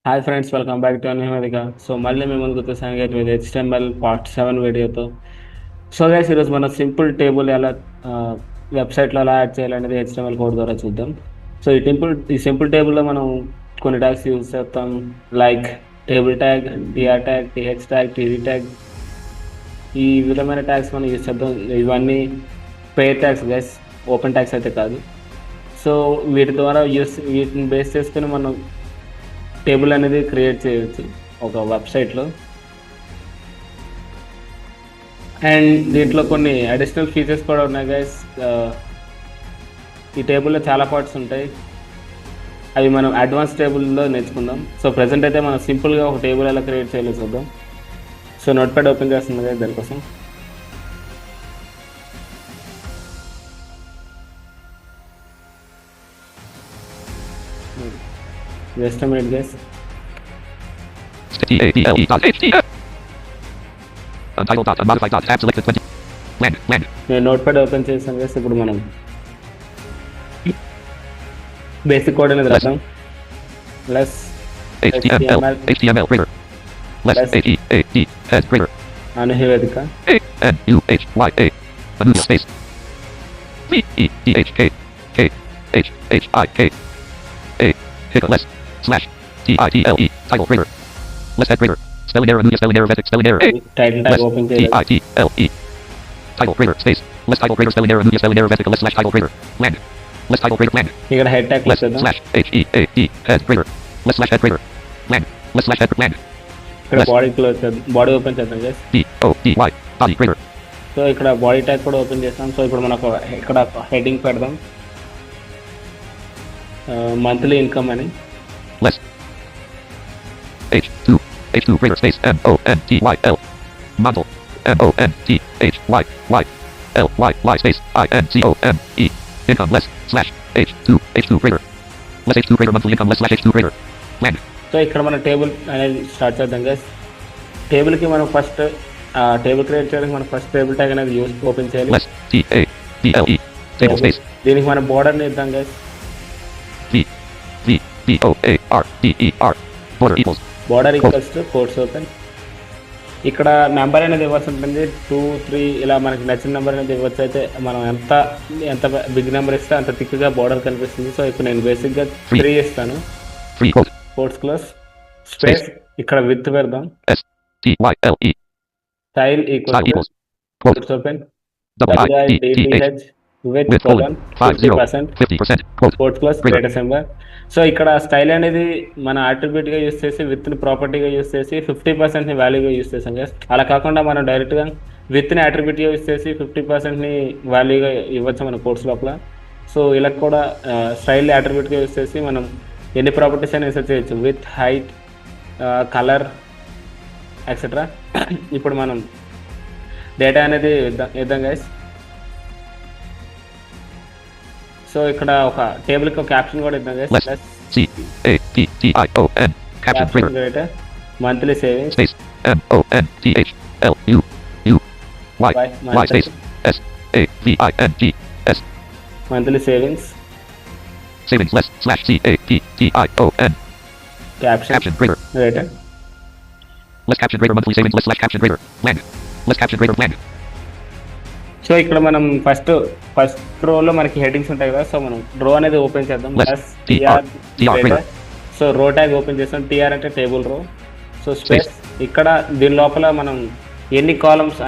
Hi friends, welcome back to Anvedika. So మళ్ళీ మేము ముందుకు వచ్చేసాను గైస్ విత్ HTML పార్ట్ 7 వీడియోతో. సో గైస్ ఈరోజు మనం సింపుల్ టేబుల్ ఎలా వెబ్సైట్లో ఎలా యాడ్ చేయాలనేది HTML కోడ్ ద్వారా చూద్దాం. సో ఈ సింపుల్ టేబుల్లో మనం కొన్ని ట్యాగ్స్ యూజ్ చేస్తాం, like table tag, TR tag, TH tag, TD tag. ఈ విధమైన ట్యాగ్స్ మనం యూజ్ చేద్దాం. ఇవన్నీ pair tags guys, open tags అయితే కాదు. సో వీటి ద్వారా వీటిని బేస్ చేసుకుని మనం టేబుల్ అనేది క్రియేట్ చేయవచ్చు ఒక వెబ్సైట్లో. అండ్ దీంట్లో కొన్ని అడిషనల్ ఫీచర్స్ కూడా ఉన్నాయి గైస్. ఈ టేబుల్లో చాలా పార్ట్స్ ఉంటాయి, అవి మనం అడ్వాన్స్ టేబుల్లో నేర్చుకుందాం. సో ప్రజెంట్ అయితే మనం సింపుల్గా ఒక టేబుల్ ఎలా క్రియేట్ చేయాలో చూద్దాం. సో నోట్ ప్యాడ్ ఓపెన్ చేస్తుంది కదా దానికోసం. Just minute guys. నేను నోట్ ప్యాడ్ ఓపెన్ చేసాను గైస్. ఇప్పుడు మనం బేసిక్ కోడ్ అనేది రాద్దాం. ప్లస్ అనువేదిక టైటిల్ ట్యాగ్ ఓపెన్ చేయాలి. Title creator space. Less title creator spelling error Anuya spelling error vesicle less slash title creator. Land. Less title creator land. ఇక్కడ head tag Less చేద్దాం. slash HEAD head creator. Less slash head creator. Land. Less slash head land. ఇక్కడ body close చేద్దాం, body open చేద్దాం guys. BODY body creator. So ఇక్కడ body tag కూడా open చేస్తాం. So ఇప్పుడు మనకు ఇక్కడ హెడ్డింగ్ పెడదాం, మంత్లీ ఇన్కమ్ అని. Less. H2 creator space MONTYL. Model. MONTHYYLY space INCOME. Income less slash H2 creator. Less H2 creator monthly income less slash H2 creator. Land. So ఇక్కడ మన table అనేది start చేద్దాం guys. టేబుల్కి మనం first table create చేయడానికి మనం first table tag అనేది open చేయాలి. Less TABLE table space. దీనికి మన బోర్డర్ని ఇద్దాం guys. VBOARDER border equals. Border equals to quotes open. ఇక్కడ నెంబర్ అనేది ఇవ్వాల్సి ఉంటుంది, 2, 3 ఇలా మనకి నచ్చిన నెంబర్ అనేది ఇవ్వచ్చు. అయితే మనం ఎంత బిగ్ నెంబర్ ఇస్తే అంత థిక్గా బోర్డర్ కనిపిస్తుంది. సో ఇప్పుడు నేను బేసిక్గా 3 ఇస్తాను. Quotes close space. ఇక్కడ విత్ పెడదాం. STYLE style equals quotes open WIDTH width colon 50% quotes close greater symbol. So ఇక్కడ స్టైల్ అనేది మన అట్రిబ్యూట్ గా యూస్ చేసి, విత్ ని ప్రాపర్టీగా యూస్ చేసి 50% ని వాల్యూగా యూస్ చేసాం కదా. అలా కాకుండా మనం డైరెక్ట్ గా విత్ ని అట్రిబ్యూట్ గా యూస్ చేసి 50% ని వాల్యూగా ఇవ్వచ్చు మన కోర్స్ లోపల. సో ఇలా కూడా స్టైల్ అట్రిబ్యూట్ గా యూస్ చేసి మనం ఎన్ని ప్రాపర్టీస్ అయినా ఇన్సర్ట్ చేయొచ్చు, విత్, హైట్, కలర్ ఎక్సెట్రా. ఇప్పుడు మనం డేటా అనేది ఇద్దాం గైస్. సో ఇక్కడ ఒక టేబుల్ కి ఒక క్యాప్షన్ కూడా ఇద్దాం guys. CAPTION caption creator. Monthly savings space MONTHLUUY space SAVINGS monthly savings savings less slash CAPTION caption creator. Rater. Less caption creator monthly savings less slash caption creator. Land. Less caption creator land. So ఇక్కడ మనం first రోలో మనకి headings ఉంటాయి కదా. So మనం రో అనేది open చేద్దాం. TR. సో రో ట్యాగ్ ఓపెన్ చేస్తాం. టీఆర్ అంటే టేబుల్ రో. So space. ఇక్కడ దీని లోపల మనం ఎన్ని కాలమ్స్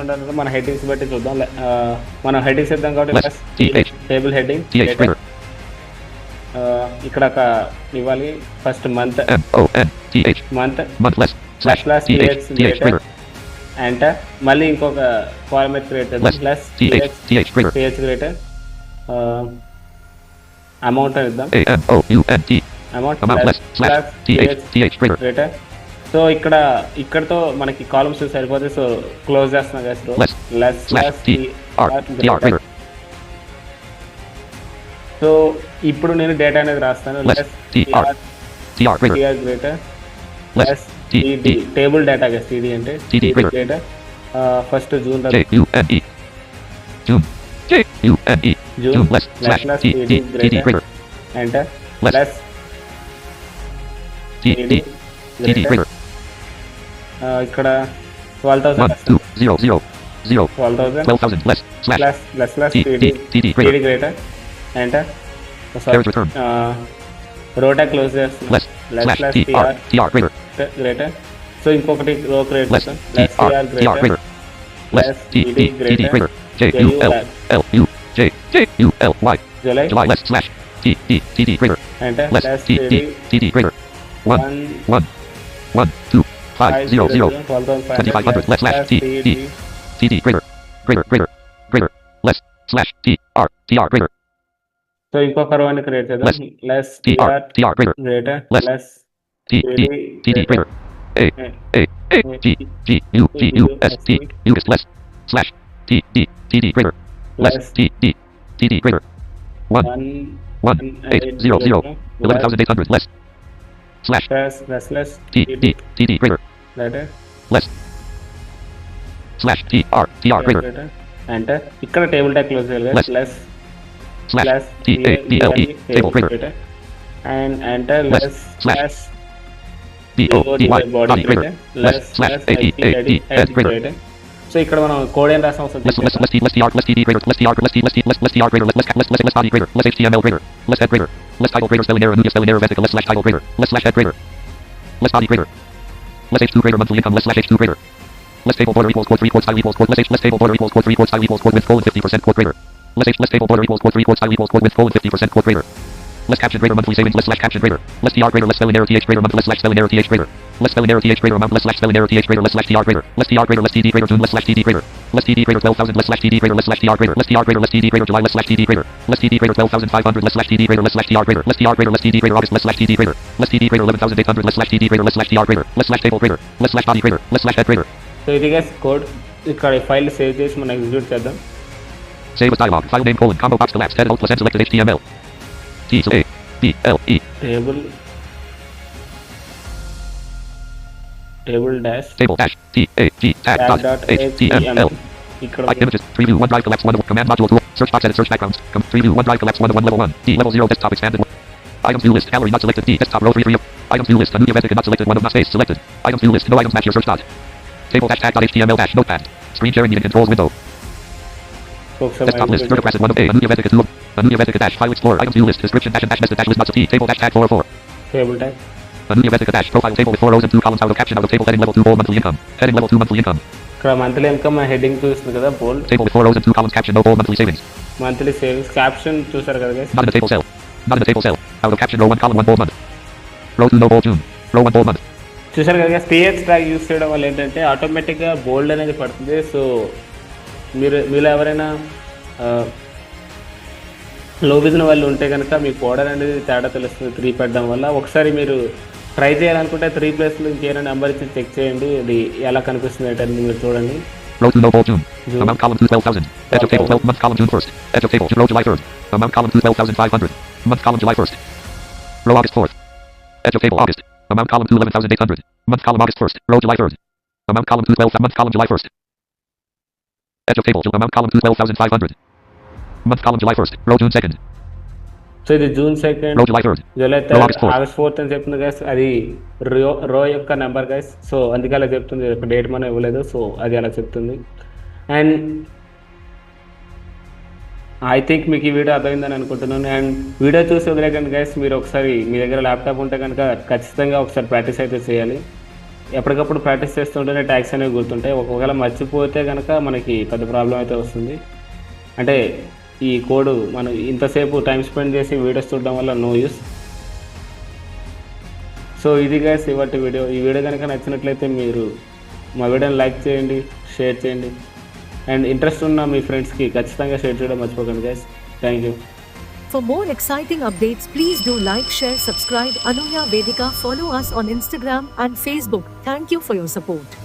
ఉండాలంటే మన హెడ్డింగ్స్ బట్టి చూద్దాం. మనం హెడ్డింగ్స్ ఇద్దాం కాబట్టి టేబుల్ హెడ్డింగ్. ఇక్కడ ఒక ఇవ్వాలి. First month enter. మళ్ళీ ఇంకొక ఫార్మాట్ క్రియేట్ చేద్దాం. Plus TH creator. అమౌంట్ అని ఇద్దాం. Amount creator. సో ఇక్కడతో మనకి కాలమ్స్ సరిపోతే. సో క్లోజ్ చేస్తున్నాం కదా. సో ఇప్పుడు నేను డేటా అనేది రాస్తాను. గ్రేటర్ టేబుల్ డేటా కదా. సిడి అంటే data. First June enter. Plus TD greater ఇక్కడ 12,000 1 2 0 0 0 12,000 12,000 less slash less TD TD greater enter carriage return రోటా క్లోజ్ చేస్తాం less slash TR greater greater so ఇంకొకటి రో క్రియేట్ less చేస్తాం TR greater less less TD greater greater J U L L U J U L Y July July less slash TD greater enter less less TD greater 1 1 1 2 5 0 0 2500 less slash TD greater less slash TR greater so ఇంకొక రో ని create చేద్దాం less less TR greater greater less less TD greater A G U S T U is less slash TD greater less TD greater 1 1 8 0 0 11,800 less slash less TD greater greater less slash TR greater enter ఇక్కడ table tag close చేయాలి Less. Less slash TABLE table greater and enter less less slash BODY body greater less slash AEAD head greater so ఇక్కడ మనం code ఏం రాసాం ఒకసారి less TD greater less TR greater less body greater less HTML greater less head greater less title greater spelling error vertical less slash title greater less slash head greater less body greater less H2 greater monthly income less slash H2 greater less table border equals quote 3 quote style equals quote less table border equals quote 3 quote style equals quote with colon 50% quote greater less table border equals quote 3 quote style equals quote with colon 50% quote greater less caption greater monthly savings less slash caption greater less TR greater less spelling error TH greater month less slash spelling error TH greater less spelling error TH greater amount less slash spelling error TH greater less slash TR greater less TR greater less TD greater June less slash TD greater less TD greater 12,000 less slash TD greater less slash TR greater less TR greater less TD greater July less slash TD greater less TD greater 12,500 less slash TD greater less slash TR greater less TR greater less TD greater August less slash TD greater less TD greater 11,800 less slash TD greater less slash TR greater less slash table greater less slash body greater less slash head greater so ఇది guys code ఇక్కడ file save చేసి మనం execute చేద్దాం save as dialog file name colon combo box collapsed head alt plus n selected HTML T A B L E table dash table dash T A G tag dot HTML ఇక్కడ images preview OneDrive collapse 1 command module tool search box edit search backgrounds preview OneDrive collapse 1 level 1 D level 0 desktop expanded items view list gallery not selected D desktop row 3 items view list a new event not selected one of not space selected items view list no items match your search dot table dash tag dot HTML dash notepad screen sharing meeting controls window desktop list vertical bracket 1 of A a new event 2 a new event dash file explorer items view list description dash and dash message dash list not T table dash tag 404 table tag a new event dash profile table with 4 rows and 2 columns out of caption out of table heading level 2 bold monthly income heading level 2 monthly income ఇక్కడ monthly income heading చూస్తుంది కదా బోల్డ్ table with 4 rows and 2 columns caption no bold monthly savings monthly savings caption చూసారు కదా guys not in the table cell not in the table cell out of caption row 1 column 1 bold month row 2 no bold June row 1 bold month చూసారు కదా guys TH tag use చేయడం వల్ల ఏంటంటే ఆటోమేటిక్గా బోల్డ్ అనేది పడుతుంది సో మీరు ఎవరైనా లో విజన్ వాళ్ళు ఉంటే కనుక మీ బోర్డర్ అనేది తేడా తెలుస్తుంది 3 పెట్టడం వల్ల ఒకసారి మీరు ట్రై చేయాలనుకుంటే 3 ప్లేస్లో ఇంకేమైనా నెంబర్ ఇచ్చి చెక్ చేయండి అది ఎలా కనిపిస్తుంది ఏంటని మీరు చూడండి row 2 no bold June amount column 2 12,000 edge of table 12 month column June 1st edge of table row July 3rd amount column 2 12,500 month column July 1st row August 4th edge of table August amount column 2 11,800 month column August 1st row July 3rd amount column 2 12 month column July 1st edge of table amount column 2 12,500 month column July 1st row June 2nd so ఇది June 2nd row July 3rd July row August 4th August 4th అని చెప్తుంది guys అది రో యొక్క number guys so అందుకే అలా చెప్తుంది ఒక డేట్ మనం ఇవ్వలేదు సో అది అలా చెప్తుంది అండ్ ఐ థింక్ మీకు ఈ వీడియో అర్థమైందని అనుకుంటున్నాను అండ్ వీడియో చూసి వదిలేకండి గైస్ మీరు ఒకసారి మీ దగ్గర ల్యాప్టాప్ ఉంటే కనుక ఖచ్చితంగా ఒకసారి ప్రాక్టీస్ అయితే చేయాలి ఎప్పటికప్పుడు ప్రాక్టీస్ చేస్తుంటేనే ట్యాగ్స్ అనేవి గుర్తుంటాయి ఒకవేళ మర్చిపోతే కనుక మనకి పెద్ద ప్రాబ్లం అయితే వస్తుంది అంటే ఈ కోడ్ మనం ఇంతసేపు టైం స్పెండ్ చేసి వీడియోస్ చూడడం వల్ల నో యూస్ సో ఇది గైస్ ఇవాటి వీడియో ఈ వీడియో కనుక నచ్చినట్లయితే మీరు మా వీడియోని లైక్ చేయండి షేర్ చేయండి అండ్ ఇంట్రెస్ట్ ఉన్న మీ ఫ్రెండ్స్కి ఖచ్చితంగా షేర్ చేయడం మర్చిపోకండి guys thank you For more exciting updates, please do like, share, subscribe Anuya Vedika, follow us on Instagram and Facebook. Thank you for your support.